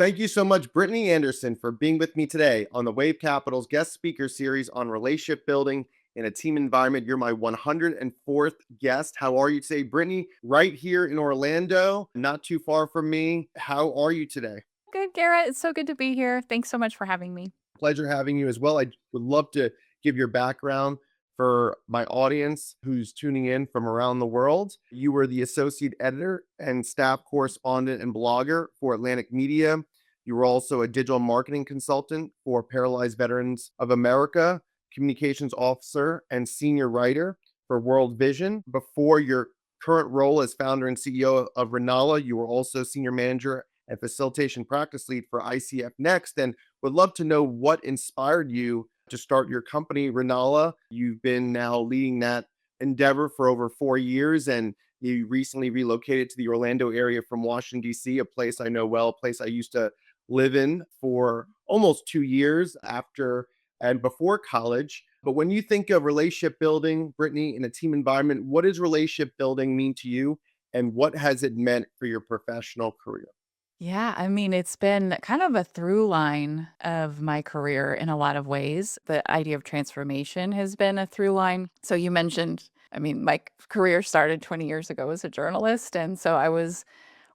Thank you so much, Brittany Anderson, for being with me today on the WaveCapital's guest speaker series on relationship building in a team environment. You're my 104th guest. How are you today, Brittany? Right here in Orlando, not too far from me. How are you today? Good, Garrett. It's so good to be here. Thanks so much for having me. Pleasure having you as well. I would love to give your background for my audience who's tuning in from around the world. You were the associate editor and staff correspondent and blogger for Atlantic Media. You were also a digital marketing consultant for Paralyzed Veterans of America, communications officer, and senior writer for World Vision. Before your current role as founder and CEO of Renala, you were also senior manager and facilitation practice lead for ICF Next. And would love to know what inspired you to start your company, Renala. You've been now leading that endeavor for over 4 years, and you recently relocated to the Orlando area from Washington, D.C., a place I know well, a place I used to live in for almost 2 years after and before college. But when you think of relationship building, Brittany, in a team environment, what does relationship building mean to you? And what has it meant for your professional career? Yeah, I mean, it's been kind of a through line of my career in a lot of ways. The idea of transformation has been a through line. So you mentioned, I mean, my career started 20 years ago as a journalist. And so I was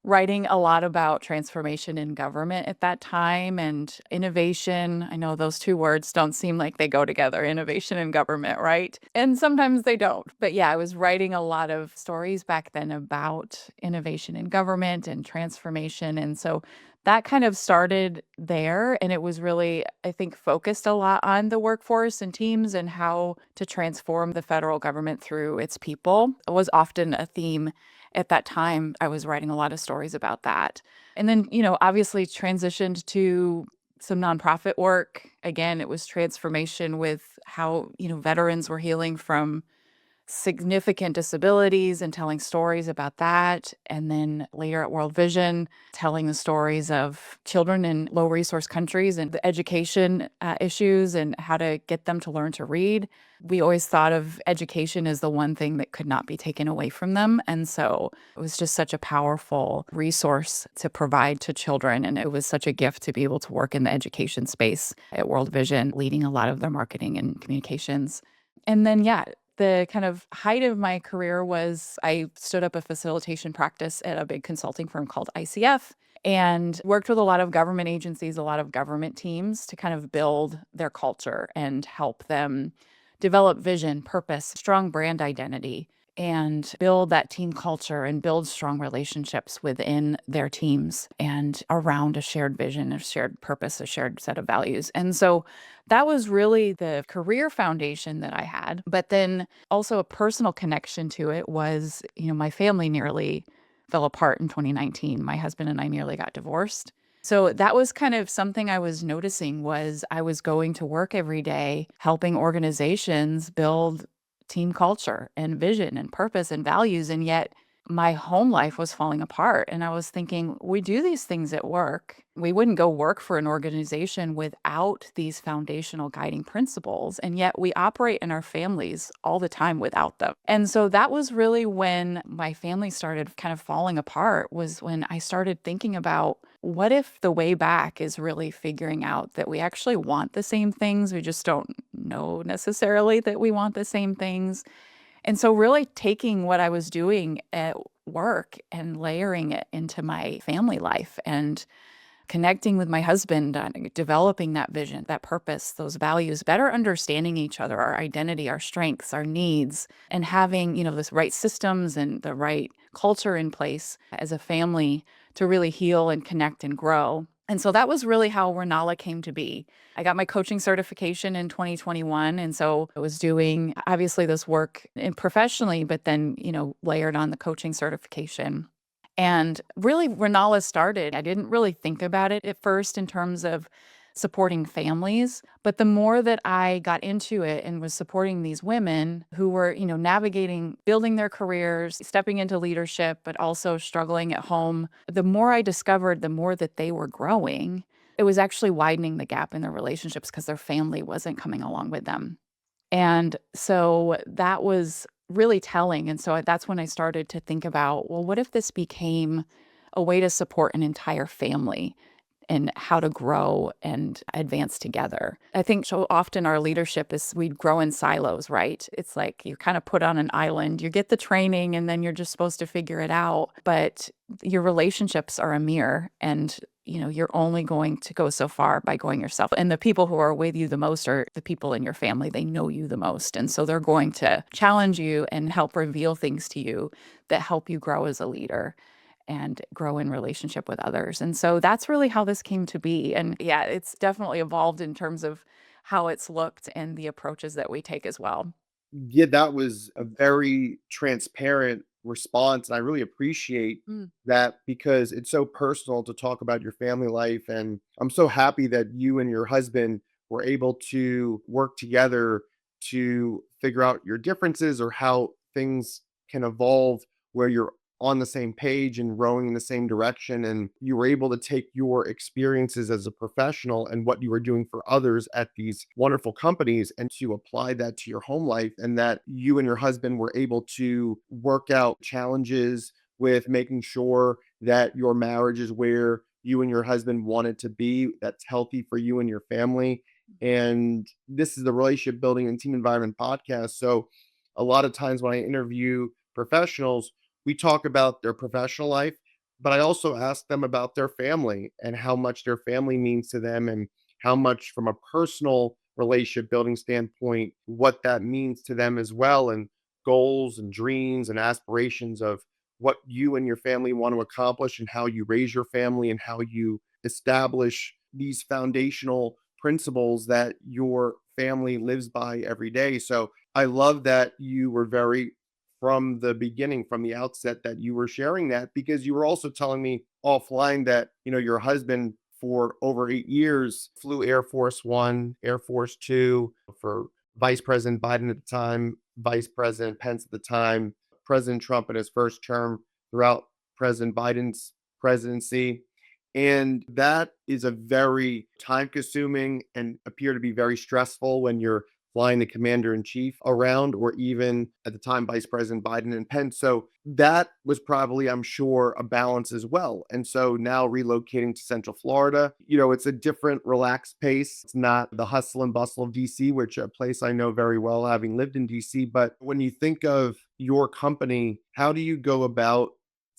writing a lot about transformation in government at that time and innovation. I know those two words don't seem like they go together, innovation and government, right? And sometimes they don't. But yeah, I was writing a lot of stories back then about innovation in government and transformation. And so that kind of started there. And it was really, I think, focused a lot on the workforce and teams and how to transform the federal government through its people. It was often a theme at that time. I was writing a lot of stories about that. And then, obviously transitioned to some nonprofit work. Again, it was transformation with how, veterans were healing from significant disabilities and telling stories about that. And then later at World Vision, telling the stories of children in low resource countries and the education issues and how to get them to learn to read. We always thought of education as the one thing that could not be taken away from them. And so it was just such a powerful resource to provide to children. And it was such a gift to be able to work in the education space at World Vision, leading a lot of their marketing and communications. And then, yeah, the kind of height of my career was I stood up a facilitation practice at a big consulting firm called ICF and worked with a lot of government agencies, a lot of government teams to kind of build their culture and help them develop vision, purpose, strong brand identity, and build that team culture and build strong relationships within their teams and around a shared vision, a shared purpose, a shared set of values. And so that was really the career foundation that I had. But then also a personal connection to it was, my family nearly fell apart in 2019. My husband and I nearly got divorced. So that was kind of something I was noticing was I was going to work every day helping organizations build team culture and vision and purpose and values. And yet my home life was falling apart. And I was thinking, we do these things at work. We wouldn't go work for an organization without these foundational guiding principles. And yet we operate in our families all the time without them. And so that was really when my family started kind of falling apart, was when I started thinking about what if the way back is really figuring out that we actually want the same things. We just don't know necessarily that we want the same things. And so really taking what I was doing at work and layering it into my family life and connecting with my husband, developing that vision, that purpose, those values, better understanding each other, our identity, our strengths, our needs, and having, this right systems and the right culture in place as a family to really heal and connect and grow. And so that was really how Renala came to be. I got my coaching certification in 2021. And so I was doing obviously this work professionally, but then, layered on the coaching certification. And really, Renala started, I didn't really think about it at first in terms of supporting families, but the more that I got into it and was supporting these women who were, navigating, building their careers, stepping into leadership, but also struggling at home, the more I discovered, the more that they were growing, it was actually widening the gap in their relationships because their family wasn't coming along with them. And so that was really telling. And so that's when I started to think about, well, what if this became a way to support an entire family and how to grow and advance together. I think so often our leadership is we grow in silos, right? It's like you're kind of put on an island, you get the training, and then you're just supposed to figure it out. But your relationships are a mirror, and you're only going to go so far by going yourself. And the people who are with you the most are the people in your family. They know you the most. And so they're going to challenge you and help reveal things to you that help you grow as a leader and grow in relationship with others. And so that's really how this came to be. And yeah, it's definitely evolved in terms of how it's looked and the approaches that we take as well. Yeah, that was a very transparent response. And I really appreciate Mm. that because it's so personal to talk about your family life. And I'm so happy that you and your husband were able to work together to figure out your differences or how things can evolve where you're on the same page and rowing in the same direction. And you were able to take your experiences as a professional and what you were doing for others at these wonderful companies and to apply that to your home life. And that you and your husband were able to work out challenges with making sure that your marriage is where you and your husband want it to be, that's healthy for you and your family. And this is the Relationship Building and Team Environment podcast. So, a lot of times when I interview professionals, we talk about their professional life, but I also ask them about their family and how much their family means to them and how much from a personal relationship building standpoint, what that means to them as well, and goals and dreams and aspirations of what you and your family want to accomplish and how you raise your family and how you establish these foundational principles that your family lives by every day. So I love that you were very from the beginning, from the outset, that you were sharing that because you were also telling me offline that, your husband for over 8 years flew Air Force One, Air Force Two for Vice President Biden at the time, Vice President Pence at the time, President Trump in his first term, throughout President Biden's presidency. And that is a very time consuming and appear to be very stressful when you're flying the commander in chief around, or even at the time, Vice President Biden and Pence. So that was probably, I'm sure, a balance as well. And so now relocating to Central Florida, it's a different relaxed pace. It's not the hustle and bustle of DC, which a place I know very well, having lived in DC. But when you think of your company, how do you go about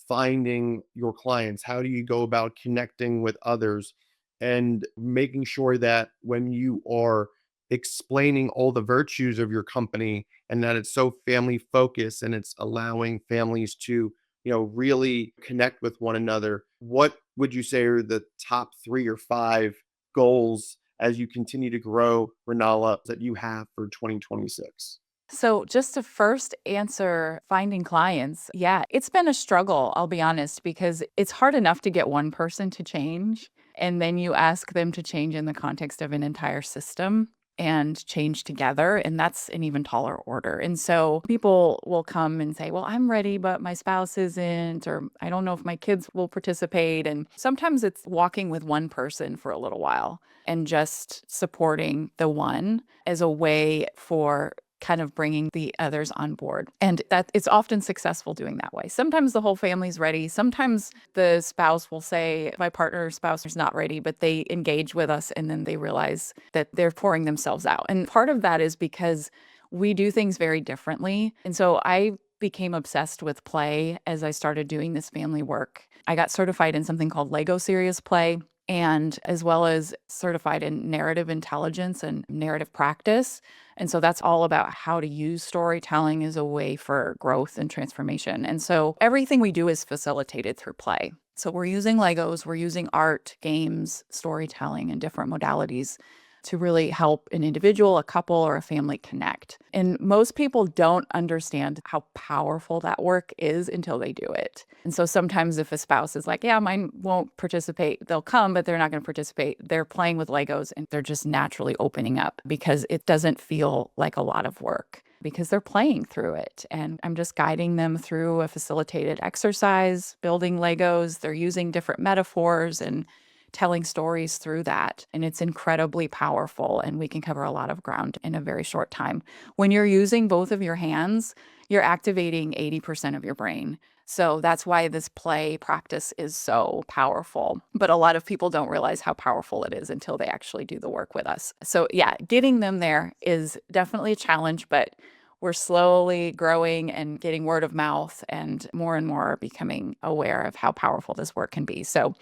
finding your clients? How do you go about connecting with others and making sure that when you are explaining all the virtues of your company and that it's so family focused and it's allowing families to, really connect with one another, what would you say are the top 3 or 5 goals as you continue to grow Renala that you have for 2026? So, just to first answer finding clients, yeah, it's been a struggle, I'll be honest, because it's hard enough to get one person to change. And then you ask them to change in the context of an entire system and change together. And that's an even taller order. And so people will come and say, well, I'm ready, but my spouse isn't, or I don't know if my kids will participate. And sometimes it's walking with one person for a little while and just supporting the one as a way for kind of bringing the others on board. And that it's often successful doing that way. Sometimes the whole family's ready. Sometimes the spouse will say, my partner or spouse is not ready, but they engage with us and then they realize that they're pouring themselves out. And part of that is because we do things very differently. And so I became obsessed with play as I started doing this family work. I got certified in something called Lego Serious Play, and as well as certified in narrative intelligence and narrative practice. And so that's all about how to use storytelling as a way for growth and transformation. And so everything we do is facilitated through play. So we're using Legos, we're using art, games, storytelling, and different modalities to really help an individual, a couple, or a family connect. And most people don't understand how powerful that work is until they do it. And so sometimes if a spouse is like, yeah, mine won't participate, they'll come, but they're not going to participate. They're playing with Legos and they're just naturally opening up because it doesn't feel like a lot of work because they're playing through it. And I'm just guiding them through a facilitated exercise, building Legos. They're using different metaphors and telling stories through that. And it's incredibly powerful. And we can cover a lot of ground in a very short time. When you're using both of your hands, you're activating 80% of your brain. So that's why this play practice is so powerful. But a lot of people don't realize how powerful it is until they actually do the work with us. So yeah, getting them there is definitely a challenge, but we're slowly growing and getting word of mouth, and more are becoming aware of how powerful this work can be. So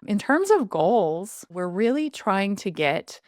in terms of goals, we're really trying to get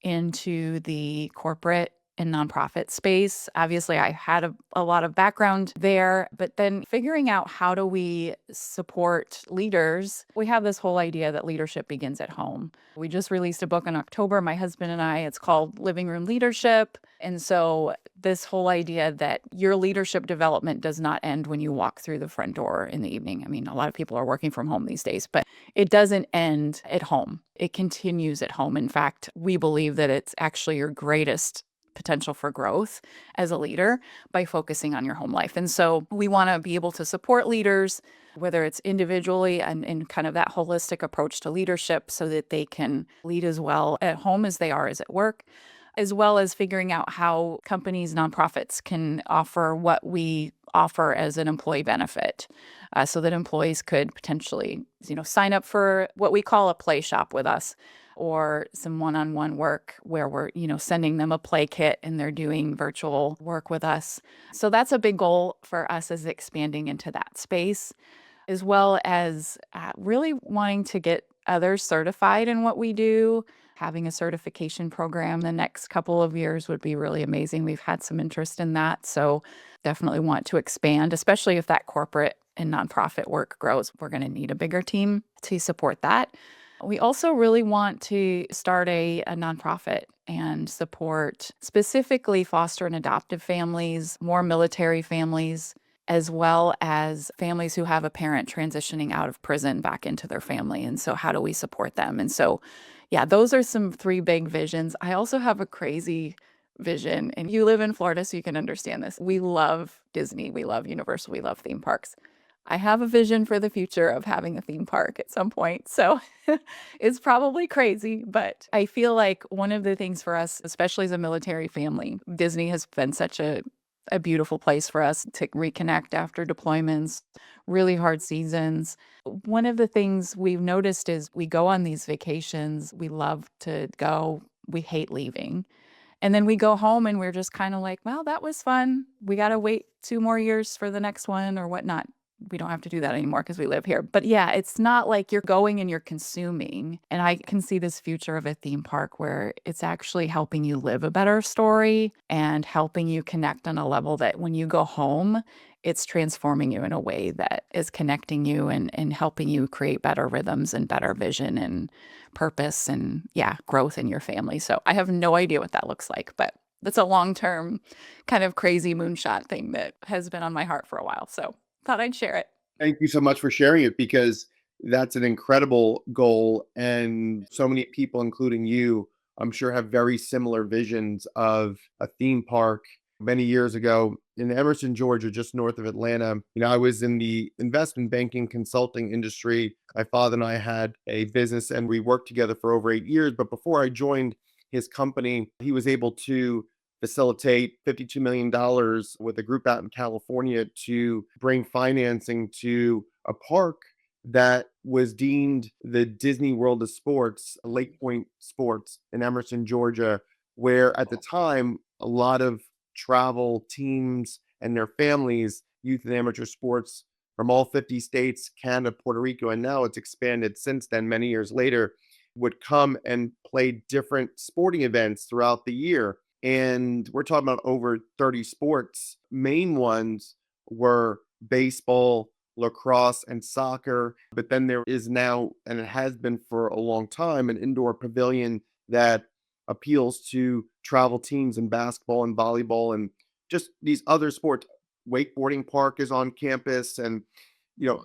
into the corporate and nonprofit space. Obviously, I had a lot of background there, but then figuring out how do we support leaders. We have this whole idea that leadership begins at home. We just released a book in October, my husband and I. It's called Living Room Leadership. And so this whole idea that your leadership development does not end when you walk through the front door in the evening. I mean, a lot of people are working from home these days, but it doesn't end at home. It continues at home. In fact, we believe that it's actually your greatest potential for growth as a leader by focusing on your home life. And so we want to be able to support leaders, whether it's individually and in kind of that holistic approach to leadership, so that they can lead as well at home as they are as at work, as well as figuring out how companies, nonprofits can offer what we offer as an employee benefit, so that employees could potentially, sign up for what we call a play shop with us, or some one-on-one work where we're, sending them a play kit and they're doing virtual work with us. So that's a big goal for us, is expanding into that space, as well as really wanting to get others certified in what we do. Having a certification program the next couple of years would be really amazing. We've had some interest in that. So definitely want to expand, especially if that corporate and nonprofit work grows. We're going to need a bigger team to support that. We also really want to start a nonprofit and support specifically foster and adoptive families, more military families, as well as families who have a parent transitioning out of prison back into their family. And so how do we support them? And so, yeah, those are some 3 big visions. I also have a crazy vision, and you live in Florida, so you can understand this. We love Disney, we love Universal, we love theme parks. I have a vision for the future of having a theme park at some point. So it's probably crazy, but I feel like one of the things for us, especially as a military family, Disney has been such a beautiful place for us to reconnect after deployments, really hard seasons. One of the things we've noticed is we go on these vacations, we love to go, we hate leaving. And then we go home and we're just kind of like, well, that was fun. We got to wait 2 more years for the next one or whatnot. We don't have to do that anymore because we live here. But yeah, it's not like you're going and you're consuming. And I can see this future of a theme park where it's actually helping you live a better story and helping you connect on a level that when you go home, it's transforming you in a way that is connecting you and helping you create better rhythms and better vision and purpose and, yeah, growth in your family. So I have no idea what that looks like, but that's a long-term kind of crazy moonshot thing that has been on my heart for a while. So thought I'd share it. Thank you so much for sharing it, because that's an incredible goal. And so many people, including you, I'm sure have very similar visions of a theme park. Many years ago in Emerson, Georgia, just north of Atlanta, I was in the investment banking consulting industry. My father and I had a business and we worked together for over 8 years. But before I joined his company, he was able to facilitate $52 million with a group out in California to bring financing to a park that was deemed the Disney World of Sports, Lake Point Sports in Emerson, Georgia, where at the time, a lot of travel teams and their families, youth and amateur sports from all 50 states, Canada, Puerto Rico, and now it's expanded since then, many years later, would come and play different sporting events throughout the year. And we're talking about over 30 sports. Main ones were baseball, lacrosse, and soccer. But then there is now, and it has been for a long time, an indoor pavilion that appeals to travel teams in basketball and volleyball and just these other sports. Wakeboarding park is on campus, and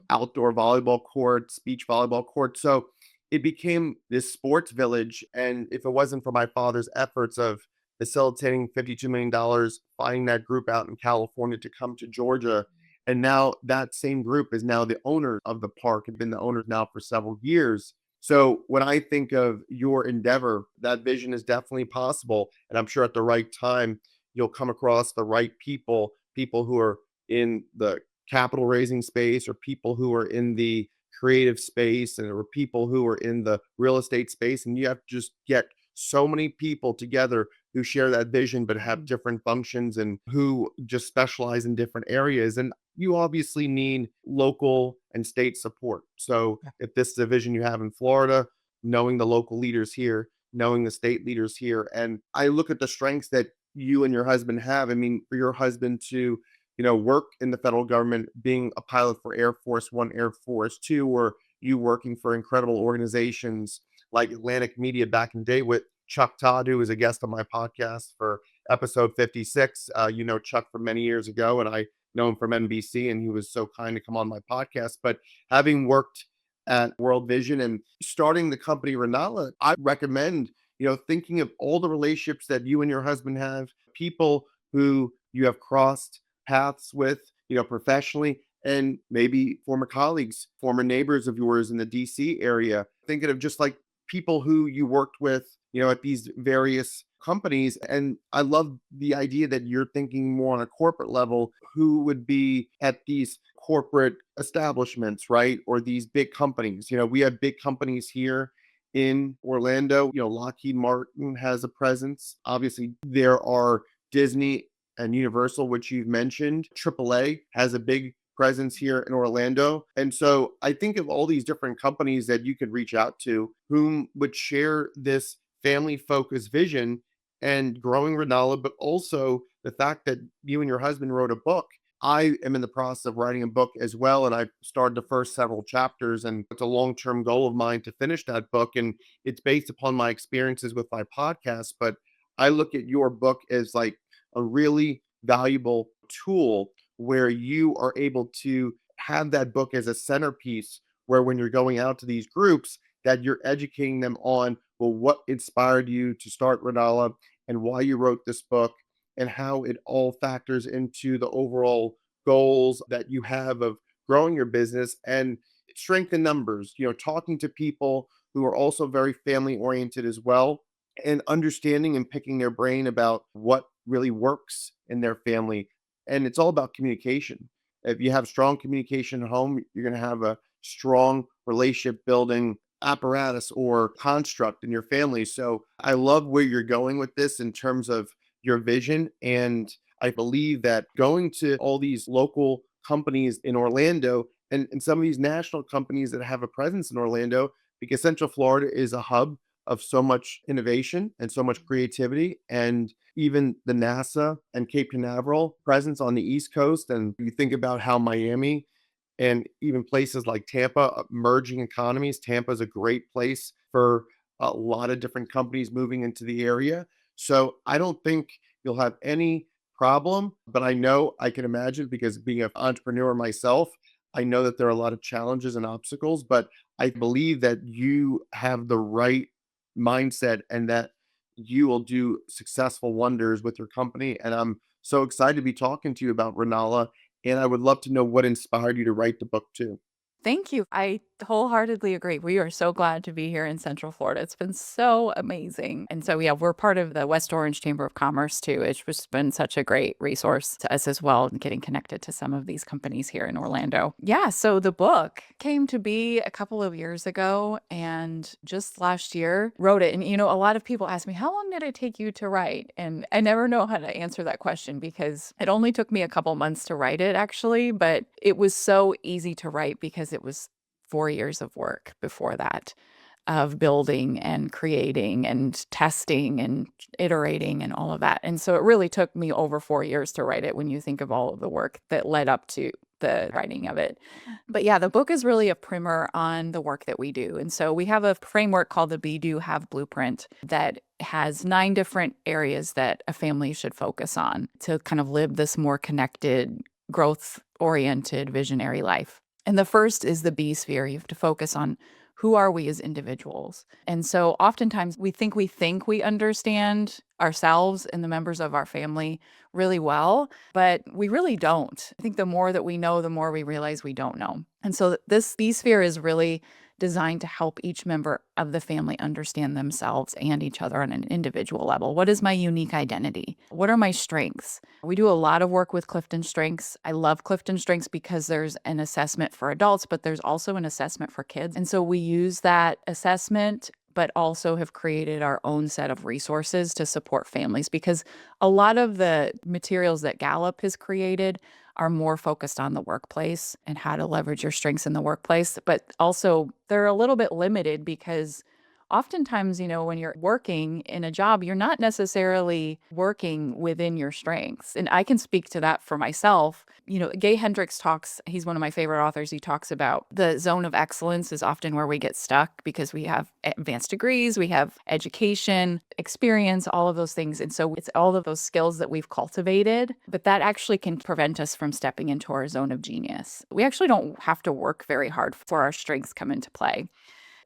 outdoor volleyball courts, beach volleyball courts. So it became this sports village. And if it wasn't for my father's efforts of facilitating $52 million, finding that group out in California to come to Georgia, and now that same group is now the owner of the park, and been the owners now for several years. So when I think of your endeavor, that vision is definitely possible. And I'm sure at the right time, you'll come across the right people who are in the capital raising space, or people who are in the creative space, and or people who are in the real estate space. And you have to just get so many people together who share that vision but have different functions and who just specialize in different areas. And you obviously need local and state support. So if this is a vision you have in Florida, knowing the local leaders here, knowing the state leaders here. And I look at the strengths that you and your husband have. I mean, for your husband to, work in the federal government, being a pilot for Air Force One, Air Force Two, or you working for incredible organizations like Atlantic Media back in the day with Chuck Todd, who was a guest on my podcast for episode 56. You know Chuck from many years ago, and I know him from NBC, and he was so kind to come on my podcast. But having worked at World Vision and starting the company Renala, I recommend, thinking of all the relationships that you and your husband have, people who you have crossed paths with, professionally, and maybe former colleagues, former neighbors of yours in the DC area. Thinking of just like people who you worked with, at these various companies. And I love the idea that you're thinking more on a corporate level, who would be at these corporate establishments, right? Or these big companies. We have big companies here in Orlando. Lockheed Martin has a presence. Obviously, there are Disney and Universal, which you've mentioned. AAA has a big presence here in Orlando. And so I think of all these different companies that you could reach out to whom would share this family focused vision and growing Renala, but also the fact that you and your husband wrote a book. I am in the process of writing a book as well, and I've started the first several chapters, and it's a long-term goal of mine to finish that book. And it's based upon my experiences with my podcast, but I look at your book as like a really valuable tool where you are able to have that book as a centerpiece, where when you're going out to these groups, that you're educating them on, well, what inspired you to start Renala and why you wrote this book and how it all factors into the overall goals that you have of growing your business and strength in numbers, talking to people who are also very family oriented as well, and understanding and picking their brain about what really works in their family. And it's all about communication. If you have strong communication at home, you're going to have a strong relationship building apparatus or construct in your family. So I love where you're going with this in terms of your vision. And I believe that going to all these local companies in Orlando and some of these national companies that have a presence in Orlando, because Central Florida is a hub of so much innovation and so much creativity, and even the NASA and Cape Canaveral presence on the East Coast. And you think about how Miami and even places like Tampa, merging economies. Tampa is a great place for a lot of different companies moving into the area. So I don't think you'll have any problem, but I know I can imagine, because being an entrepreneur myself, I know that there are a lot of challenges and obstacles, but I believe that you have the right mindset and that you will do successful wonders with your company. And I'm so excited to be talking to you about Renala. And I would love to know what inspired you to write the book too. Thank you. I wholeheartedly agree. We are so glad to be here in Central Florida. It's been so amazing. And so, yeah, we're part of the West Orange Chamber of Commerce too. It's just been such a great resource to us as well, and getting connected to some of these companies here in Orlando. Yeah, so the book came to be a couple of years ago, and just last year wrote it. And, a lot of people ask me, how long did it take you to write? And I never know how to answer that question, because it only took me a couple months to write it, actually, but it was so easy to write because it was 4 years of work before that, of building and creating and testing and iterating and all of that. And so it really took me over 4 years to write it, when you think of all of the work that led up to the writing of it. But yeah, the book is really a primer on the work that we do. And so we have a framework called the Be Do Have Blueprint that has 9 different areas that a family should focus on to kind of live this more connected, growth-oriented, visionary life. And the first is the B sphere. You have to focus on, who are we as individuals? And so oftentimes we think we understand ourselves and the members of our family really well, but we really don't. I think the more that we know, the more we realize we don't know. And so this B sphere is really designed to help each member of the family understand themselves and each other on an individual level. What is my unique identity? What are my strengths? We do a lot of work with Clifton Strengths. I love Clifton Strengths because there's an assessment for adults, but there's also an assessment for kids. And so we use that assessment, but also have created our own set of resources to support families, because a lot of the materials that Gallup has created are more focused on the workplace and how to leverage your strengths in the workplace. But also, they're a little bit limited because oftentimes, when you're working in a job, you're not necessarily working within your strengths. And I can speak to that for myself. Gay Hendricks talks, he's one of my favorite authors. He talks about the zone of excellence is often where we get stuck because we have advanced degrees, we have education, experience, all of those things. And so it's all of those skills that we've cultivated, but that actually can prevent us from stepping into our zone of genius. We actually don't have to work very hard for our strengths come into play.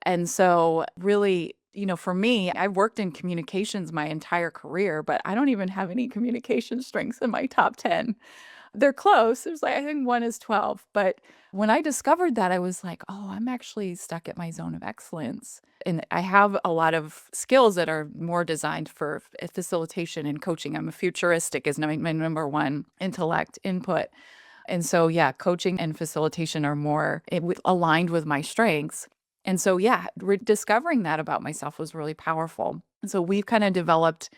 And so really, for me, I've worked in communications my entire career, but I don't even have any communication strengths in my top 10. They're close. There's I think one is 12. But when I discovered that, I was like, oh, I'm actually stuck at my zone of excellence. And I have a lot of skills that are more designed for facilitation and coaching. I'm a futuristic is my number one intellect input. And so, yeah, coaching and facilitation are more aligned with my strengths. And so, yeah, discovering that about myself was really powerful. And so we've kind of developed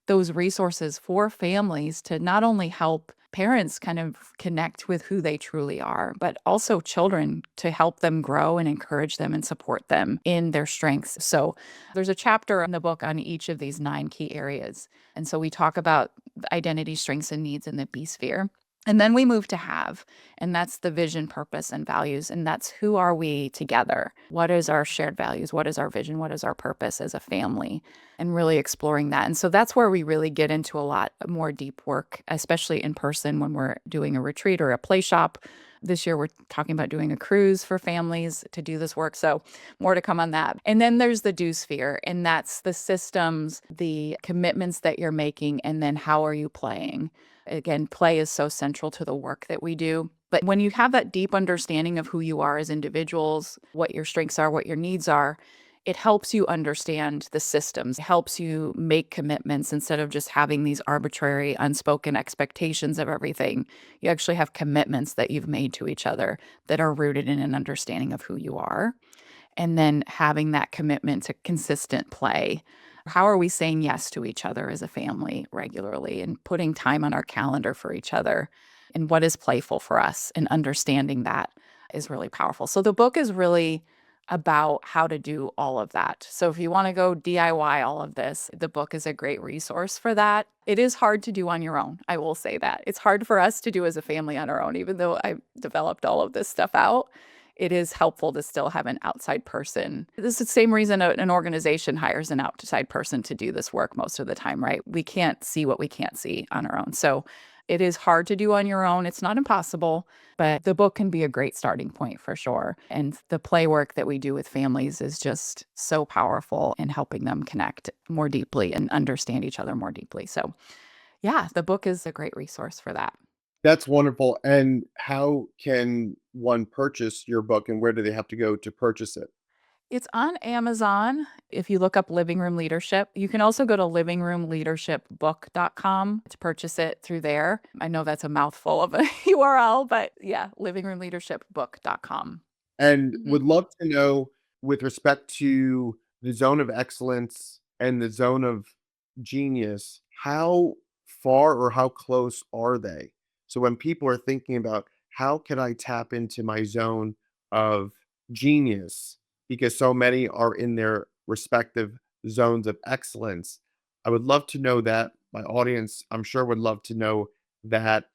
those resources for families to not only help parents kind of connect with who they truly are, but also children to help them grow and encourage them and support them in their strengths. So there's a chapter in the book on each of these 9 key areas. And so we talk about identity, strengths, and needs in the B sphere. And then we move to have, and that's the vision, purpose, and values. And that's who are we together? What is our shared values? What is our vision? What is our purpose as a family? And really exploring that. And so that's where we really get into a lot more deep work, especially in person when we're doing a retreat or a play shop. This year, we're talking about doing a cruise for families to do this work. So more to come on that. And then there's the do sphere, and that's the systems, the commitments that you're making, and then how are you playing? Again, play is so central to the work that we do. But when you have that deep understanding of who you are as individuals, what your strengths are, what your needs are, it helps you understand the systems. It helps you make commitments instead of just having these arbitrary, unspoken expectations of everything. You actually have commitments that you've made to each other that are rooted in an understanding of who you are. And then having that commitment to consistent play. How are we saying yes to each other as a family regularly and putting time on our calendar for each other? And what is playful for us, and understanding that is really powerful. So the book is really about how to do all of that. So if you want to go DIY all of this, the book is a great resource for that. It is hard to do on your own. I will say that. It's hard for us to do as a family on our own, even though I developed all of this stuff out. It is helpful to still have an outside person. This is the same reason an organization hires an outside person to do this work most of the time, right? We can't see what we can't see on our own. So it is hard to do on your own. It's not impossible, but the book can be a great starting point for sure. And the play work that we do with families is just so powerful in helping them connect more deeply and understand each other more deeply. So yeah, the book is a great resource for that. That's wonderful. And how can one purchase your book, and where do they have to go to purchase it? It's on Amazon. If you look up Living Room Leadership, you can also go to livingroomleadershipbook.com to purchase it through there. I know that's a mouthful of a URL, but yeah, livingroomleadershipbook.com. And Mhm. would love to know, with respect to the zone of excellence and the zone of genius, how far or how close are they? So when people are thinking about how can I tap into my zone of genius, because so many are in their respective zones of excellence, I would love to know that. My audience, I'm sure, would love to know that.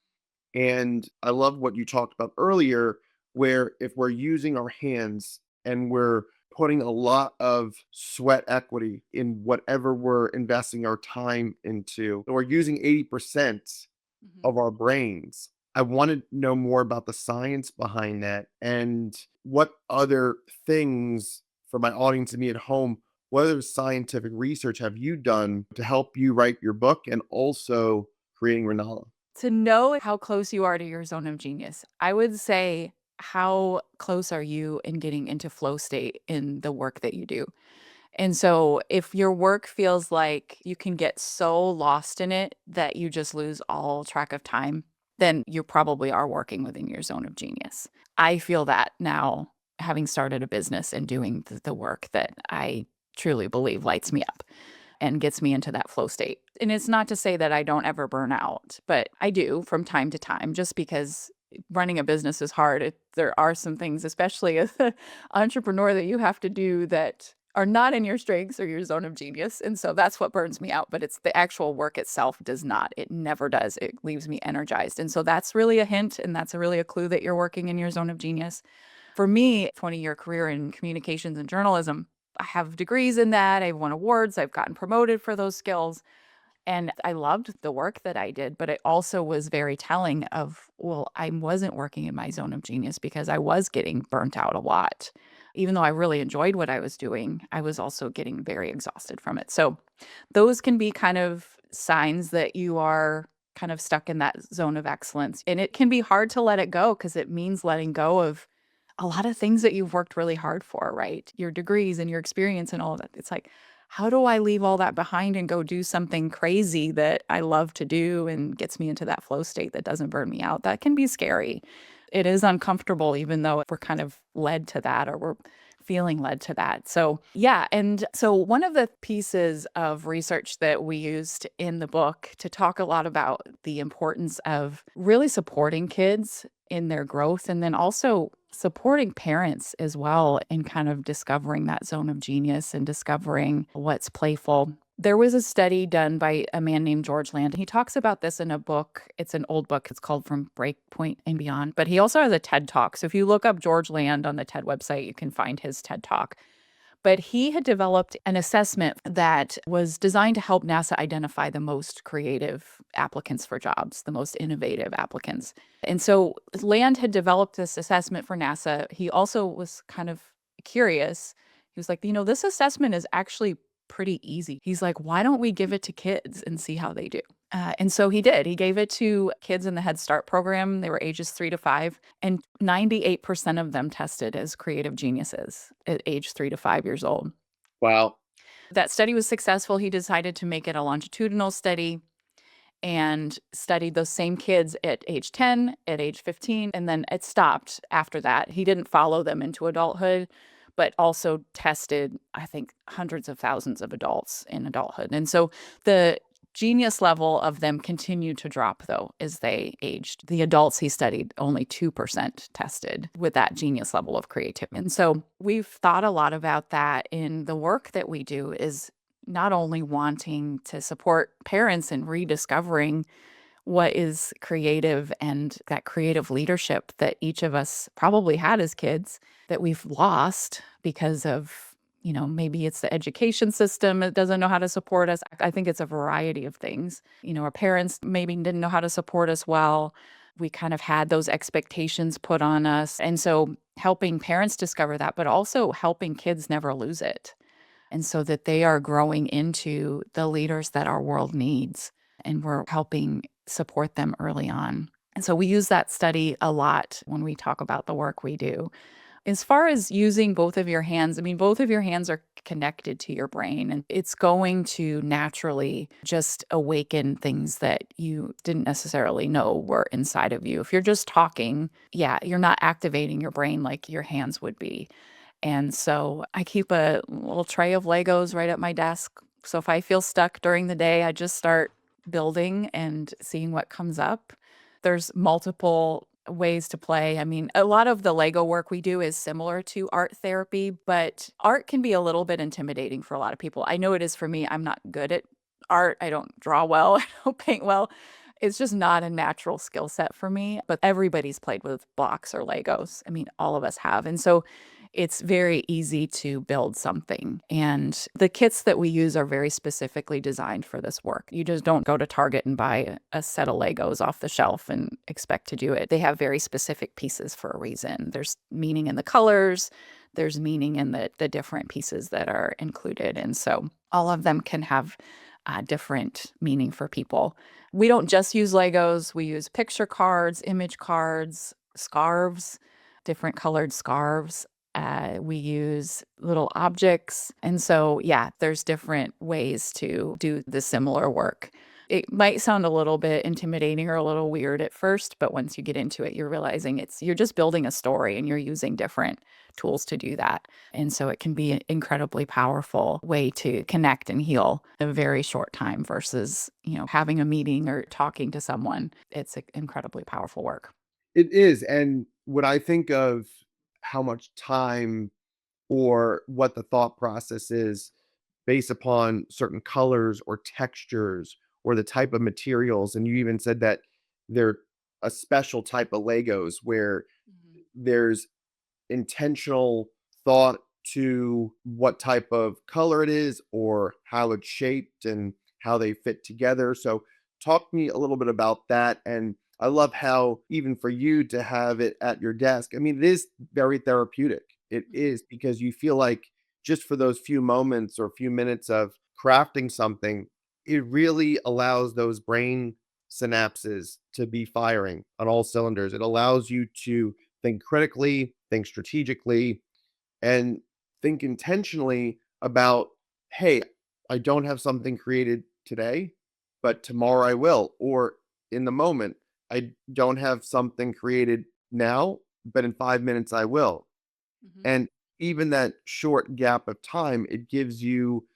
And I love what you talked about earlier, where if we're using our hands and we're putting a lot of sweat equity in whatever we're investing our time into, and we're using 80% Mhm. of our brains. I want to know more about the science behind that, and what other things, for my audience and me at home, what other scientific research have you done to help you write your book and also creating Renala? To know how close you are to your zone of genius, I would say, how close are you in getting into flow state in the work that you do? And so if your work feels like you can get so lost in it that you just lose all track of time, then you probably are working within your zone of genius. I feel that now, having started a business and doing the work that I truly believe lights me up and gets me into that flow state. And it's not to say that I don't ever burn out, but I do from time to time, just because running a business is hard. There are some things, especially as an entrepreneur, that you have to do that are not in your strengths or your zone of genius. And so that's what burns me out. But it's the actual work itself does not. It never does. It leaves me energized. And so that's really a hint. And that's really a clue that you're working in your zone of genius. For me, 20-year career in communications and journalism, I have degrees in that. I've won awards. I've gotten promoted for those skills. And I loved the work that I did, but it also was very telling of, well, I wasn't working in my zone of genius because I was getting burnt out a lot. Even though I really enjoyed what I was doing, I was also getting very exhausted from it. So those can be kind of signs that you are kind of stuck in that zone of excellence. And it can be hard to let it go because it means letting go of a lot of things that you've worked really hard for, right? Your degrees and your experience and all of that. It's like, how do I leave all that behind and go do something crazy that I love to do and gets me into that flow state that doesn't burn me out? That can be scary. It is uncomfortable, even though we're kind of led to that, or we're feeling led to that. So, yeah. And so, one of the pieces of research that we used in the book to talk a lot about the importance of really supporting kids in their growth, and then also supporting parents as well in kind of discovering that zone of genius and discovering what's playful. There was a study done by a man named George Land. He talks about this in a book. It's an old book. It's called From Breakpoint and Beyond. But he also has a TED Talk. So if you look up George Land on the TED website, you can find his TED Talk. But he had developed an assessment that was designed to help NASA identify the most creative applicants for jobs, the most innovative applicants. And so Land had developed this assessment for NASA. He also was kind of curious. He was like, this assessment is actually pretty easy. He's like, why don't we give it to kids and see how they do? And so he did. He gave it to kids in the Head Start program. They were ages 3 to 5, and 98% of them tested as creative geniuses at age 3 to 5 years old. Wow. That study was successful. He decided to make it a longitudinal study and studied those same kids at age 10, at age 15, and then it stopped after that. He didn't follow them into adulthood, but also tested, I think, hundreds of thousands of adults in adulthood. And so the genius level of them continued to drop, though, as they aged. The adults he studied, only 2% tested with that genius level of creativity. And so we've thought a lot about that in the work that we do, is not only wanting to support parents in rediscovering what is creative and that creative leadership that each of us probably had as kids that we've lost because of, maybe it's the education system. It doesn't know how to support us. I think it's a variety of things. Our parents maybe didn't know how to support us well. We kind of had those expectations put on us. And so helping parents discover that, but also helping kids never lose it. And so that they are growing into the leaders that our world needs. And we're helping support them early on. And so we use that study a lot when we talk about the work we do. As far as using both of your hands, both of your hands are connected to your brain, and it's going to naturally just awaken things that you didn't necessarily know were inside of you. If you're just talking, you're not activating your brain like your hands would be. And so I keep a little tray of Legos right at my desk. So if I feel stuck during the day, I just start building and seeing what comes up. There's multiple ways to play. A lot of the Lego work we do is similar to art therapy, but art can be a little bit intimidating for a lot of people. I know it is for me. I'm not good at art. I don't draw well. I don't paint well. It's just not a natural skill set for me, but everybody's played with blocks or Legos. All of us have. And so it's very easy to build something. And the kits that we use are very specifically designed for this work. You just don't go to Target and buy a set of Legos off the shelf and expect to do it. They have very specific pieces for a reason. There's meaning in the colors. there's meaning in the different pieces that are included. And so all of them can have different meaning for people. We don't just use Legos, we use picture cards, image cards, scarves, different colored scarves. We use little objects. And so, yeah, there's different ways to do the similar work. It might sound a little bit intimidating or a little weird at first, but once you get into it, you're realizing you're just building a story and you're using different tools to do that. And so it can be an incredibly powerful way to connect and heal in a very short time versus, having a meeting or talking to someone. It's incredibly powerful work. It is. And when I think of how much time or what the thought process is based upon certain colors or textures or the type of materials, and you even said that they're a special type of Legos where Mhm. there's intentional thought to what type of color it is or how it's shaped and how they fit together. So, talk to me a little bit about that. And I love how, even for you to have it at your desk, I mean, it is very therapeutic. It Mhm. is because you feel like just for those few moments or few minutes of crafting something, it really allows those brain synapses to be firing on all cylinders. It allows you to think critically, think strategically, and think intentionally about, hey, I don't have something created today, but tomorrow I will. Or in the moment, I don't have something created now, but in 5 minutes I will. Mhm. And even that short gap of time, it gives you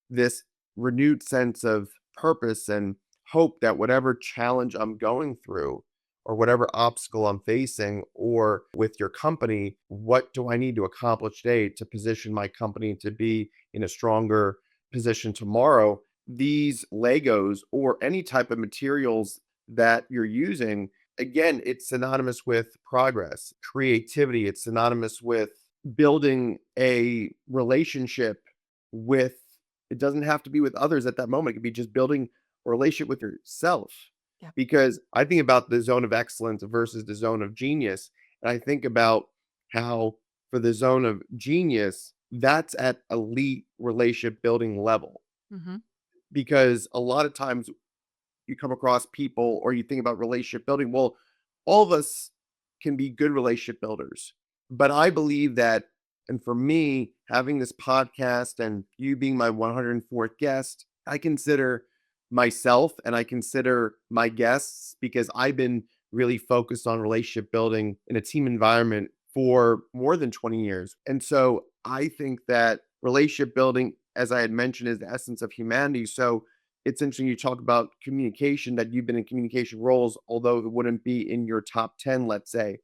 this renewed sense of purpose and hope that whatever challenge I'm going through or whatever obstacle I'm facing, or with your company, what do I need to accomplish today to position my company to be in a stronger position tomorrow? These Legos or any type of materials that you're using, again, it's synonymous with progress, creativity. It's synonymous with building a relationship with, it doesn't have to be with others at that moment. It could be just building a relationship with yourself. Yeah. Because I think about the zone of excellence versus the zone of genius. And I think about how for the zone of genius, that's at elite relationship building level. Mhm. Because a lot of times you come across people or you think about relationship building. Well, all of us can be good relationship builders. But I believe that, and for me, having this podcast and you being my 104th guest, I consider myself and I consider my guests, because I've been really focused on relationship building in a team environment for more than 20 years. And so I think that relationship building, as I had mentioned, is the essence of humanity. So it's interesting you talk about communication, that you've been in communication roles, although it wouldn't be in your top 10, let's say.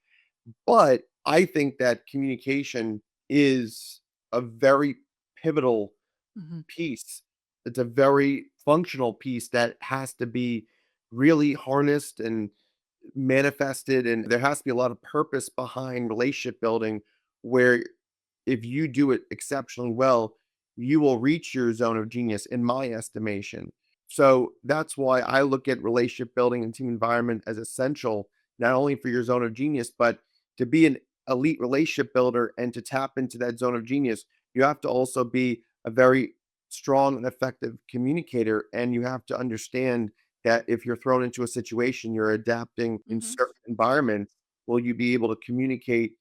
But I think that communication is a very pivotal Mhm. piece. It's a very functional piece that has to be really harnessed and manifested. And there has to be a lot of purpose behind relationship building, where if you do it exceptionally well, you will reach your zone of genius, in my estimation. So that's why I look at relationship building and team environment as essential, not only for your zone of genius, but to be an elite relationship builder and to tap into that zone of genius, you have to also be a very strong and effective communicator. And you have to understand that if you're thrown into a situation, you're adapting in Mhm. certain environments, will you be able to communicate?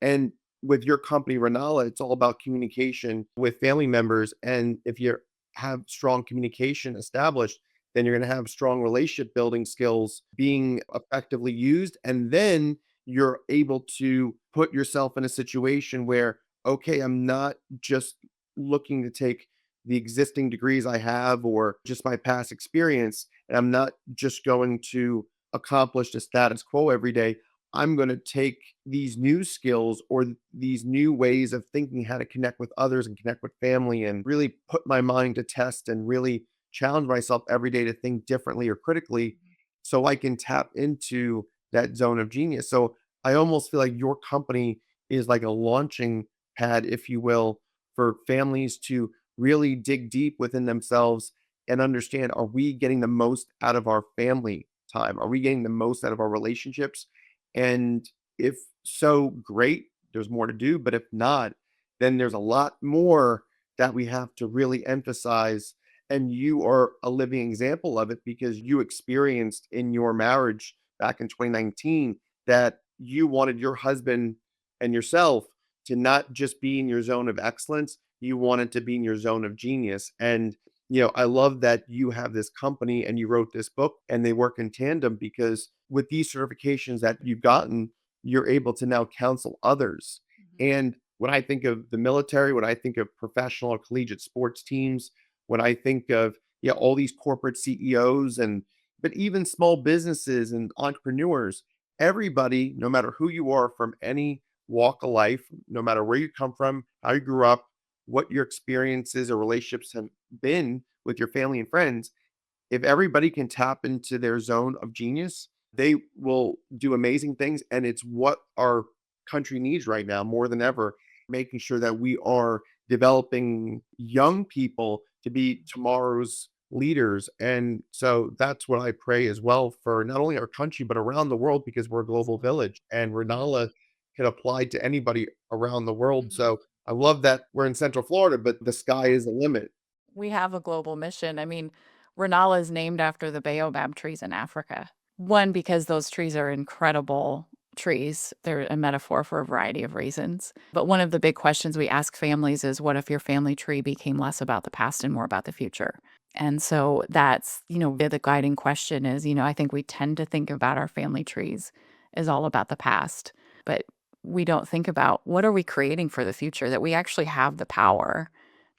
And with your company, Renala, it's all about communication with family members. And if you have strong communication established, then you're going to have strong relationship building skills being effectively used. And then you're able to put yourself in a situation where, okay, I'm not just looking to take the existing degrees I have or just my past experience, and I'm not just going to accomplish the status quo every day. I'm going to take these new skills or these new ways of thinking how to connect with others and connect with family and really put my mind to test and really challenge myself every day to think differently or critically, so I can tap into that zone of genius. So I almost feel like your company is like a launching pad, if you will, for families to really dig deep within themselves and understand, are we getting the most out of our family time? Are we getting the most out of our relationships? And if so, great, there's more to do. But if not, then there's a lot more that we have to really emphasize. And you are a living example of it because you experienced in your marriage back in 2019 that you wanted your husband and yourself to not just be in your zone of excellence, you wanted to be in your zone of genius. And, I love that you have this company and you wrote this book and they work in tandem because with these certifications that you've gotten, you're able to now counsel others. Mhm. And when I think of the military, when I think of professional or collegiate sports teams, when I think of all these corporate CEOs but even small businesses and entrepreneurs, everybody, no matter who you are from any walk of life, no matter where you come from, how you grew up, what your experiences or relationships have been with your family and friends, if everybody can tap into their zone of genius, they will do amazing things. And it's what our country needs right now more than ever, making sure that we are developing young people to be tomorrow's leaders. And so that's what I pray as well for not only our country, but around the world, because we're a global Absolutely. village and Mhm. Renala can apply to anybody around the world. Mhm. So I love that we're in Central Florida, but the sky Yeah. is the limit. We have a global mission. I mean, Renala is named after the baobab trees in Africa. One, because those trees are incredible trees. They're a metaphor for a variety of reasons. But one of the big questions we ask families is what if your family tree became less about the past and more about the future? And so that's, the guiding question is, I think we tend to think about our family trees as all about the past, but we don't think about what are we creating for the future, that we actually have the power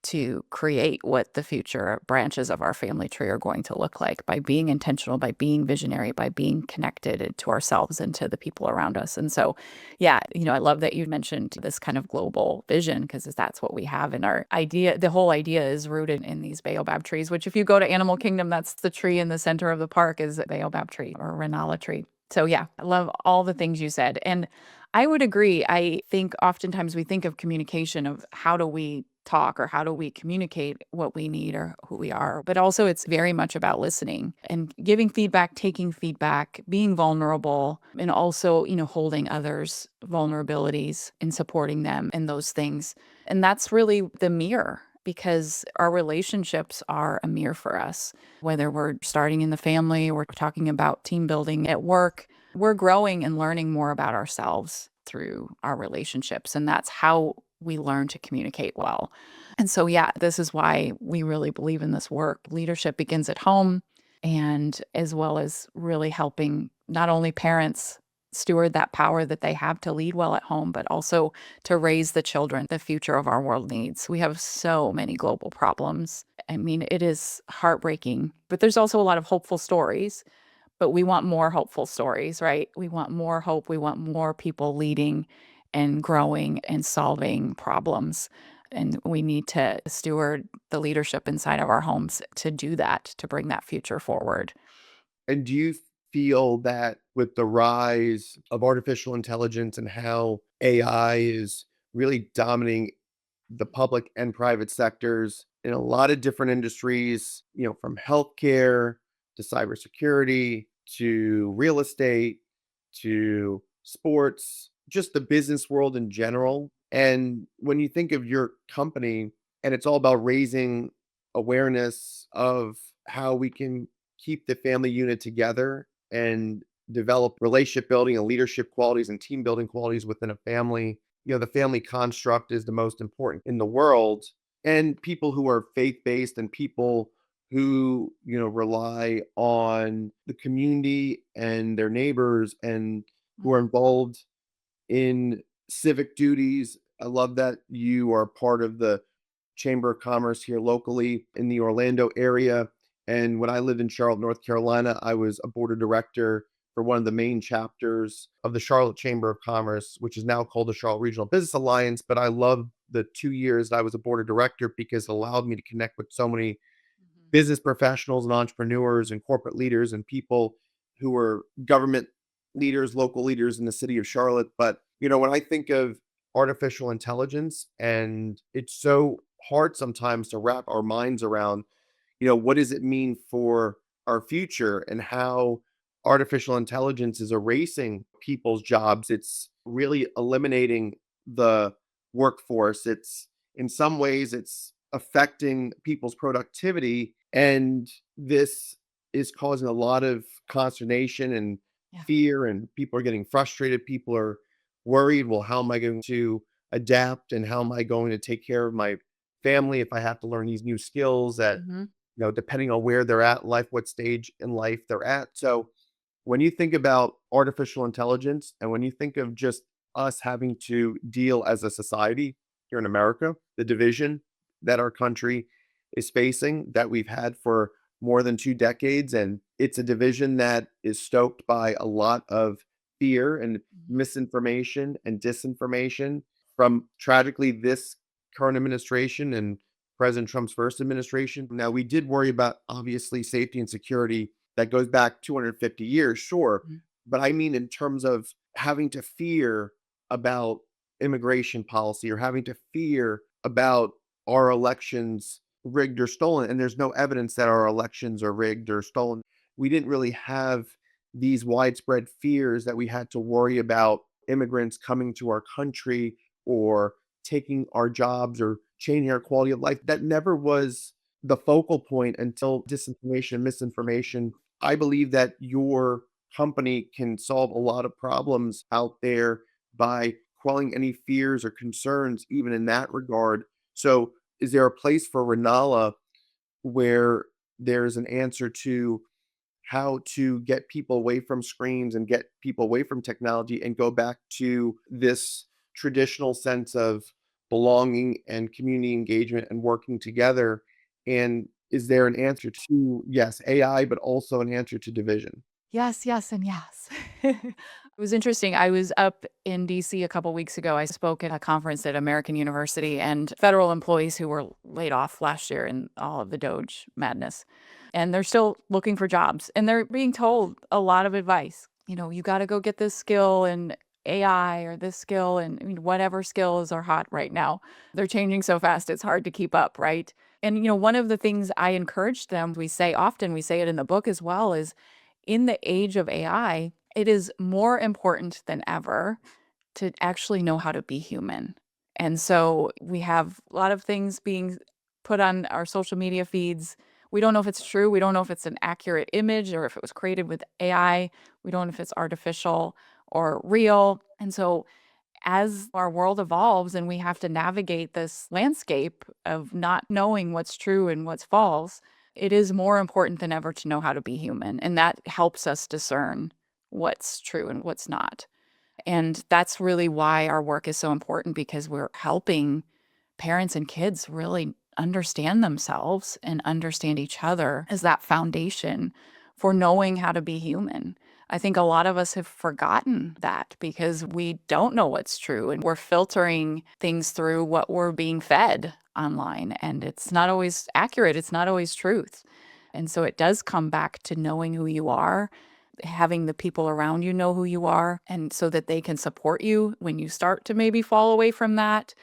to create what the future branches of our family tree are going to look like by being intentional, by being visionary, by being connected to ourselves and to the people around us. And so, yeah, I love that you mentioned this kind of global vision because that's what we have in our idea. The whole idea is rooted in these baobab trees, which if you go to Animal Kingdom, that's the tree in the center of the park is a baobab tree or a renala tree. So yeah, I love all the things you said. And I would agree. I think oftentimes we think of communication of how do we talk or how do we communicate what we need or who we are. But also, it's very much about listening and giving feedback, taking feedback, being vulnerable, and also, holding others' vulnerabilities and supporting them in those things. And that's really the mirror because our relationships are a mirror for us, whether we're starting in the family, we're talking about team building at work, we're growing and learning more about ourselves through our relationships. And that's how we learn to communicate well. And so, yeah, this is why we really believe in this work. Leadership begins at home, and as well as really helping not only parents steward that power that they have to lead well at home, but also to raise the children the future of our world needs. We have so many global problems. I mean, it is heartbreaking, but there's also a lot of hopeful stories. But we want more hopeful stories, right? We want more hope. We want more people leading and growing and solving problems. And we need to steward the leadership inside of our homes to do that, to bring that future forward. And do you feel that with the rise of artificial intelligence and how AI is really dominating the public and private sectors in a lot of different industries, from healthcare to cybersecurity to real estate to sports, just the business world in general. And when you think of your company and it's all about raising awareness of how we can keep the family unit together and develop relationship building and leadership qualities and team building qualities within a family. The family construct is the most important in the world. And people who are faith based and people who, rely on the community and their neighbors and who are Mhm. involved in civic duties. I love that you are part of the Chamber of Commerce here locally in the Orlando area. And when I lived in Charlotte, North Carolina, I was a board of director for one of the main chapters of the Charlotte Chamber of Commerce, which is now called the Charlotte Regional Business Alliance. But I love the 2 years that I was a board of director because it allowed me to connect with so many Mhm. business professionals and entrepreneurs and corporate leaders and people who are government leaders, local leaders in the city of Charlotte. But, when I think of artificial intelligence, and it's so hard sometimes to wrap our minds around, what does it mean for our future and how artificial intelligence is erasing people's jobs? It's really eliminating the workforce. It's in some ways it's affecting people's productivity, and this is causing a lot of consternation and Yeah. fear, and people are getting frustrated. People are worried, well, how am I going to adapt, and how am I going to take care of my family if I have to learn these new skills that, Mhm. depending on where they're at in life, what stage in life they're at. So when you think about artificial intelligence, and when you think of just us having to deal as a society here in America, the division that our country is facing, that we've had for more than 2 decades, and it's a division that is stoked by a lot of fear and Mhm. misinformation and disinformation from tragically this current administration and President Trump's first administration. Now, we did worry about obviously safety and security that goes back 250 years, sure. Mhm. But I mean, in terms of having to fear about immigration policy, or having to fear about our elections rigged or stolen. And there's no evidence that our elections are rigged or stolen. We didn't really have these widespread fears that we had to worry about immigrants coming to our country, or taking our jobs, or changing our quality of life. That never was the focal point until disinformation and misinformation. I believe that your company can solve a lot of problems out there by quelling any fears or concerns, even in that regard. So, is there a place for Renala where there's an answer to how to get people away from screens and get people away from technology and go back to this traditional sense of belonging and community engagement and working together? And is there an answer to, yes, AI, but also an answer to division? Yes, yes, and yes. It was interesting. I was up in DC a couple weeks ago. I spoke at a conference at American University, and federal employees who were laid off last year in all of the Doge madness. And they're still looking for jobs, and they're being told a lot of advice. You got to go get this skill in AI, or this skill, and I mean, whatever skills are hot right now. They're changing so fast, it's hard to keep up, right? And one of the things I encouraged them, we say often, we say it in the book as well, is in the age of AI, it is more important than ever to actually know how to be human. And so we have a lot of things being put on our social media feeds. We don't know if it's true. We don't know if it's an accurate image, or if it was created with AI. We don't know if it's artificial or real. And so as our world evolves and we have to navigate this landscape of not knowing what's true and what's false, it is more important than ever to know how to be human. And that helps us discern what's true and what's not. And that's really why our work is so important, because we're helping parents and kids really understand themselves and understand each other as that foundation for knowing how to be human. I think a lot of us have forgotten that because we don't know what's true, and we're filtering things through what we're being fed online, and it's not always accurate, it's not always truth. And so it does come back to knowing who you are, having the people around you know who you are, and so that they can support you when you start to maybe fall away from that.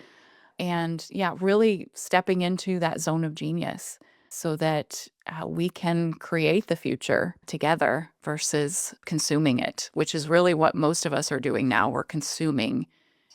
And yeah, really stepping into that zone of genius so that we can create the future together versus consuming it, which is really what most of us are doing now. We're consuming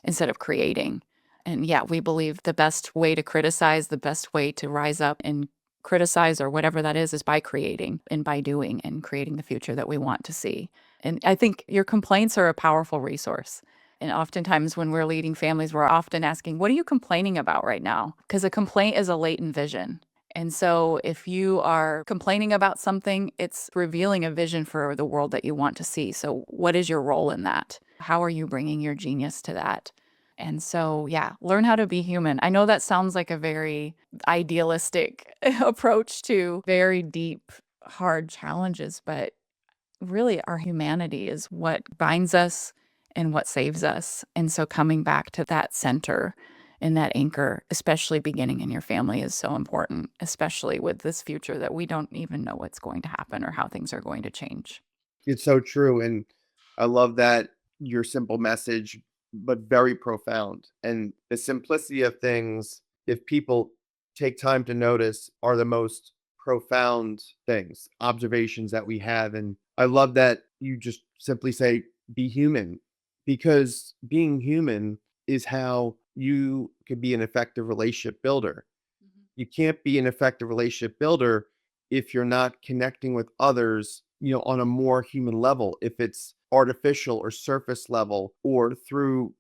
instead of creating. And yeah, we believe the best way to criticize, the best way to rise up and criticize, or whatever that is by creating and by doing and creating the future that we want to see. And I think your complaints are a powerful resource. And oftentimes when we're leading families, we're often asking, what are you complaining about right now? Because a complaint is a latent vision. And so if you are complaining about something, it's revealing a vision for the world that you want to see. So what is your role in that? How are you bringing your genius to that? And so, yeah, learn how to be human. I know that sounds like a very idealistic approach to very deep, hard challenges, but really our humanity is what binds us and what saves us. And so coming back to that center and that anchor, especially beginning in your family, is so important, especially with this future that we don't even know what's going to happen or how things are going to change. It's so true. And I love that your simple message, but very profound. And the simplicity of things, if people take time to notice, are the most profound things, observations that we have. And I love that you just simply say, be human, because being human is how you could be an effective relationship builder. Mhm. You can't be an effective relationship builder if you're not connecting with others, on a more human level, if it's artificial or surface level or through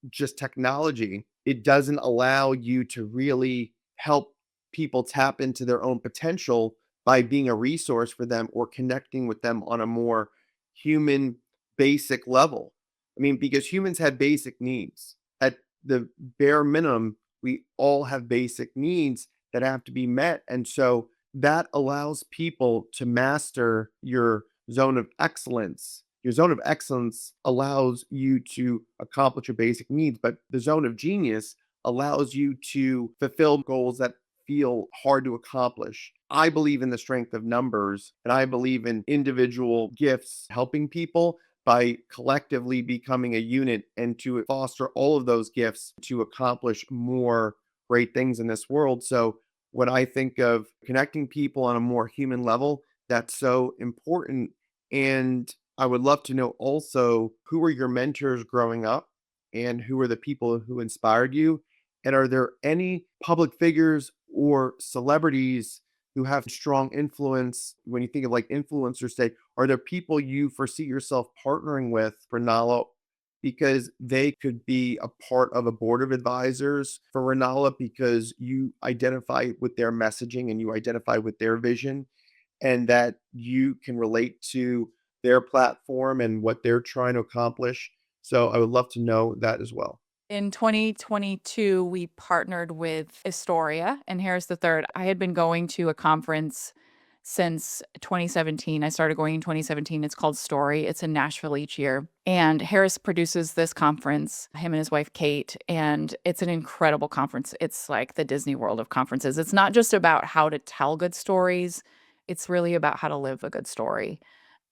just technology. It doesn't allow you to really help people tap into their own potential by being a resource for them or connecting with them on a more human, basic level. I mean, because humans have basic needs. At the bare minimum, we all have basic needs that have to be met. And so that allows people to master your zone of excellence. Your zone of excellence allows you to accomplish your basic needs, but the zone of genius allows you to fulfill goals that feel hard to accomplish. I believe in the strength of numbers, and I believe in individual gifts helping people by collectively becoming a unit and to foster all of those gifts to accomplish more great things in this world. So, when I think of connecting people on a more human level, that's so important. And I would love to know also, who were your mentors growing up and who were the people who inspired you? And are there any public figures or celebrities who have strong influence when you think of like influencers, say, are there people you foresee yourself partnering with for Nala because they could be a part of a board of advisors for Renala because you identify with their messaging and you identify with their vision and that you can relate to their platform and what they're trying to accomplish. So I would love to know that as well. In 2022, we partnered with Astoria and Harris III. I had been going to a conference since 2017. I started going in 2017. It's called Story. It's in Nashville each year. And Harris produces this conference, him and his wife, Kate. And it's an incredible conference. It's like the Disney World of conferences. It's not just about how to tell good stories, it's really about how to live a good story.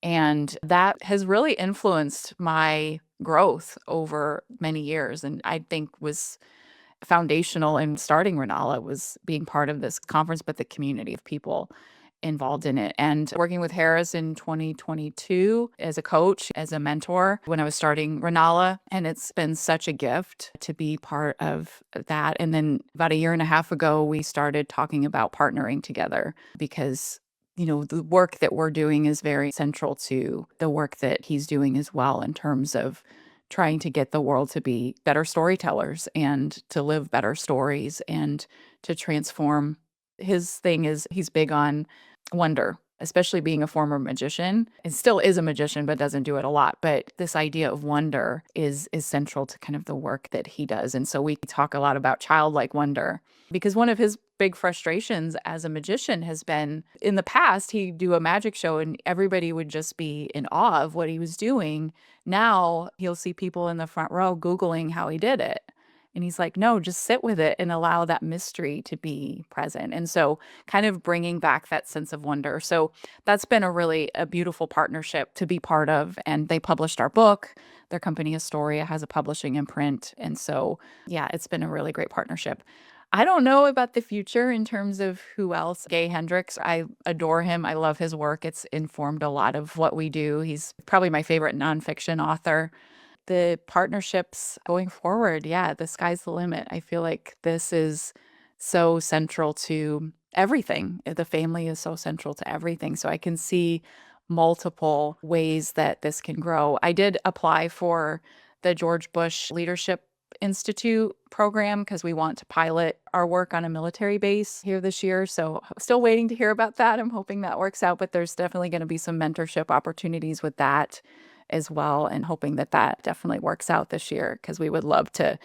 And that has really influenced my growth over many years, and I think was foundational in starting Renala was being part of this conference, but the community of people involved in it. And working with Harris in 2022 as a coach, as a mentor when I was starting Renala. And it's been such a gift to be part of that. And then about a year and a half ago, we started talking about partnering together because the work that we're doing is very central to the work that he's doing as well in terms of trying to get the world to be better storytellers and to live better stories and to transform. His thing is he's big on wonder, especially being a former magician and still is a magician, but doesn't do it a lot. But this idea of wonder is central to kind of the work that he does. And so we talk a lot about childlike wonder because one of his big frustrations as a magician has been in the past, he'd do a magic show and everybody would just be in awe of what he was doing. Now he'll see people in the front row Googling how he did it. And he's like, no, just sit with it and allow that mystery to be present. And so kind of bringing back that sense of wonder. So that's been a beautiful partnership to be part of. And they published our book. Their company Astoria has a publishing imprint. And so, yeah, it's been a really great partnership. I don't know about the future in terms of who else. Gay Hendricks, I adore him. I love his work. It's informed a lot of what we do. He's probably my favorite nonfiction author. The partnerships going forward, yeah, the sky's the limit. I feel like this is so central to everything. The family is so central to everything. So I can see multiple ways that this can grow. I did apply for the George Bush Leadership Institute program because we want to pilot our work on a military base here this year. So still waiting to hear about that. I'm hoping that works out, but there's definitely going to be some mentorship opportunities with that as well, and hoping that that definitely works out this year because we would love to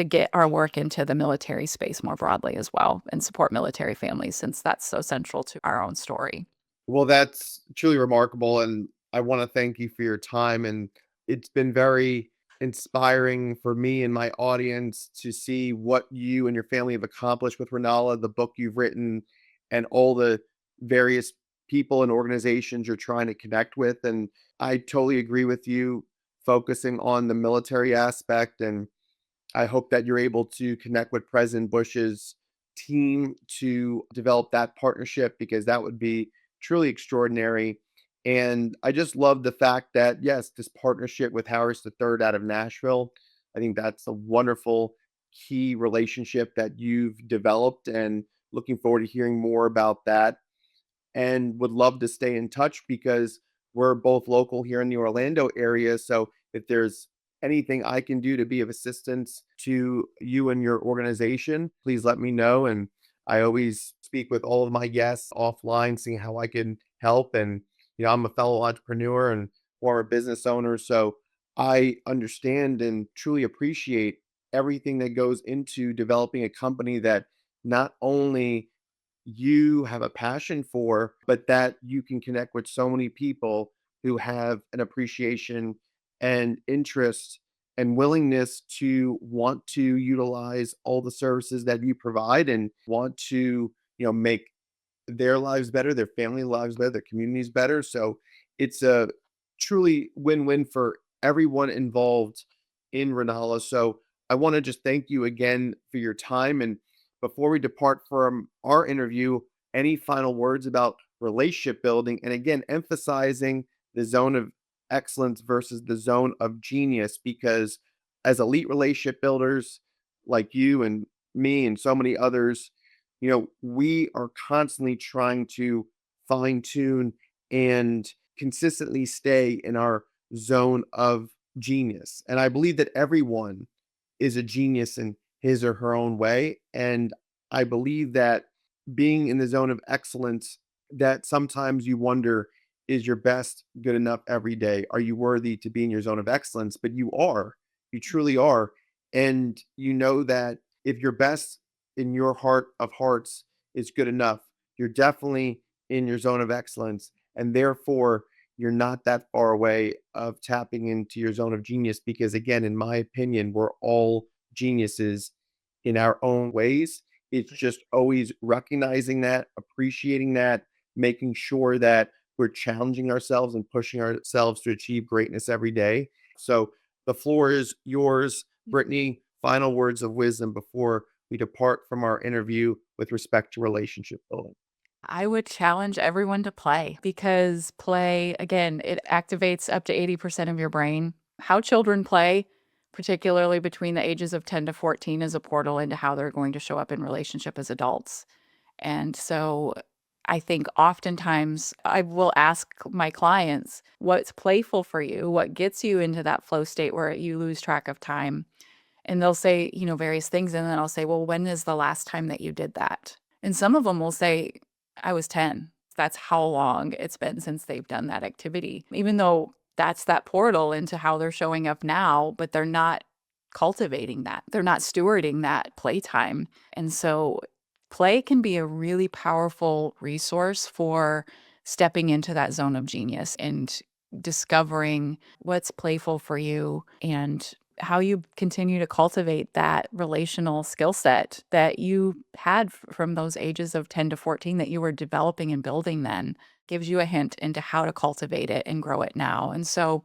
get our work into the military space more broadly as well and support military families since that's so central to our own story. Well, that's truly remarkable. And I want to thank you for your time. And it's been very inspiring for me and my audience to see what you and your family have accomplished with Renala, the book you've written, and all the various people and organizations you're trying to connect with. And I totally agree with you focusing on the military aspect. And I hope that you're able to connect with President Bush's team to develop that partnership because that would be truly extraordinary. And I just love the fact that, yes, this partnership with Harris III out of Nashville, I think that's a wonderful key relationship that you've developed, and looking forward to hearing more about that, and would love to stay in touch because we're both local here in the Orlando area. So if there's anything I can do to be of assistance to you and your organization, please let me know. And I always speak with all of my guests offline, seeing how I can help. And, I'm a fellow entrepreneur and former business owner. So I understand and truly appreciate everything that goes into developing a company that not only you have a passion for, but that you can connect with so many people who have an appreciation and interest and willingness to want to utilize all the services that you provide and want to, make their lives better, their family lives better, their communities better. So it's a truly win-win for everyone involved in Renala. So I want to just thank you again for your time. And before we depart from our interview, any final words about relationship building? And again, emphasizing the zone of excellence versus the zone of genius, because as elite relationship builders like you and me and so many others, we are constantly trying to fine tune and consistently stay in our zone of genius. And I believe that everyone is a genius in his or her own way. And I believe that being in the zone of excellence, that sometimes you wonder, is your best good enough every day? Are you worthy to be in your zone of excellence? But you truly are. And you know that if your best in your heart of hearts is good enough, you're definitely in your zone of excellence. And therefore, you're not that far away of tapping into your zone of genius, because again, in my opinion, we're all geniuses in our own ways. It's just always recognizing that, appreciating that, making sure that we're challenging ourselves and pushing ourselves to achieve greatness every day. So the floor is yours, Brittany. Final words of wisdom before we depart from our interview with respect to relationship building. I would challenge everyone to play because play, again, it activates up to 80% of your brain. How children play, particularly between the ages of 10 to 14, is a portal into how they're going to show up in relationship as adults. And so I think oftentimes I will ask my clients, what's playful for you? What gets you into that flow state where you lose track of time? And they'll say, various things. And then I'll say, well, when is the last time that you did that? And some of them will say, I was 10. That's how long it's been since they've done that activity, even though that's that portal into how they're showing up now, but they're not cultivating that. They're not stewarding that playtime. And so play can be a really powerful resource for stepping into that zone of genius and discovering what's playful for you and how you continue to cultivate that relational skill set that you had from those ages of 10 to 14 that you were developing and building then gives you a hint into how to cultivate it and grow it now. And so,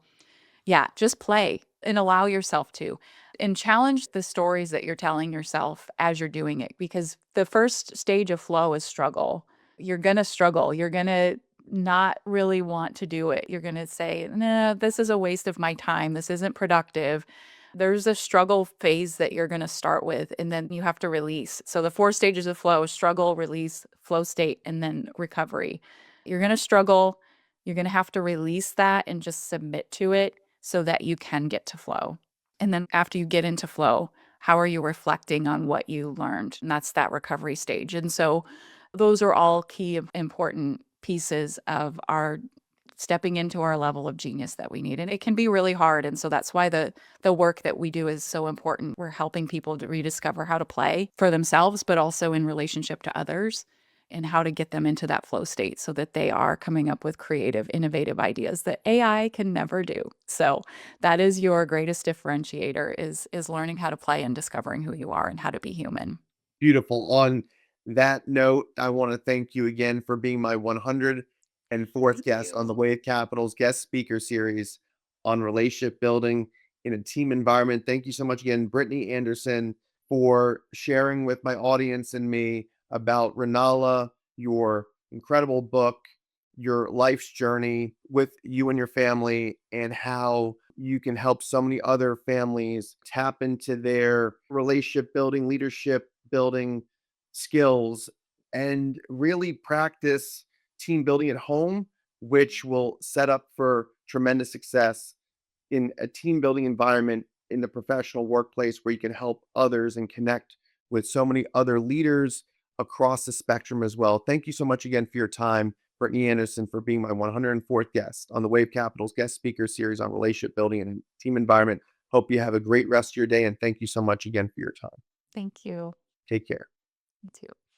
yeah, just play and allow yourself to. And challenge the stories that you're telling yourself as you're doing it, because the first stage of flow is struggle. You're going to struggle. You're going to not really want to do it. You're going to say, nah, this is a waste of my time. This isn't productive. There's a struggle phase that you're going to start with, and then you have to release. So the 4 stages of flow: struggle, release, flow state, and then recovery. You're going to struggle. You're going to have to release that and just submit to it so that you can get to flow. And then after you get into flow, how are you reflecting on what you learned? And that's that recovery stage. And so those are all key important pieces of our stepping into our level of genius that we need. And it can be really hard. And so that's why the work that we do is so important. We're helping people to rediscover how to play for themselves, but also in relationship to others, and how to get them into that flow state so that they are coming up with creative, innovative ideas that AI can never do. So that is your greatest differentiator, is learning how to play and discovering who you are and how to be human. Beautiful. On that note, I want to thank you again for being my 104th Thank guest on you. the Wave Capital's guest speaker series on relationship building in a team environment. Thank you so much again, Brittany Anderson, for sharing with my audience and me about Renala, your incredible book, your life's journey with you and your family, and how you can help so many other families tap into their relationship building, leadership building skills, and really practice team building at home, which will set up for tremendous success in a team building environment in the professional workplace where you can help others and connect with so many other leaders across the spectrum as well. Thank you so much again for your time, Brittany Anderson, for being my 104th guest on the Wave Capital's guest speaker series on relationship building and team environment. Hope you have a great rest of your day. And thank you so much again for your time. Thank you. Take care. You too.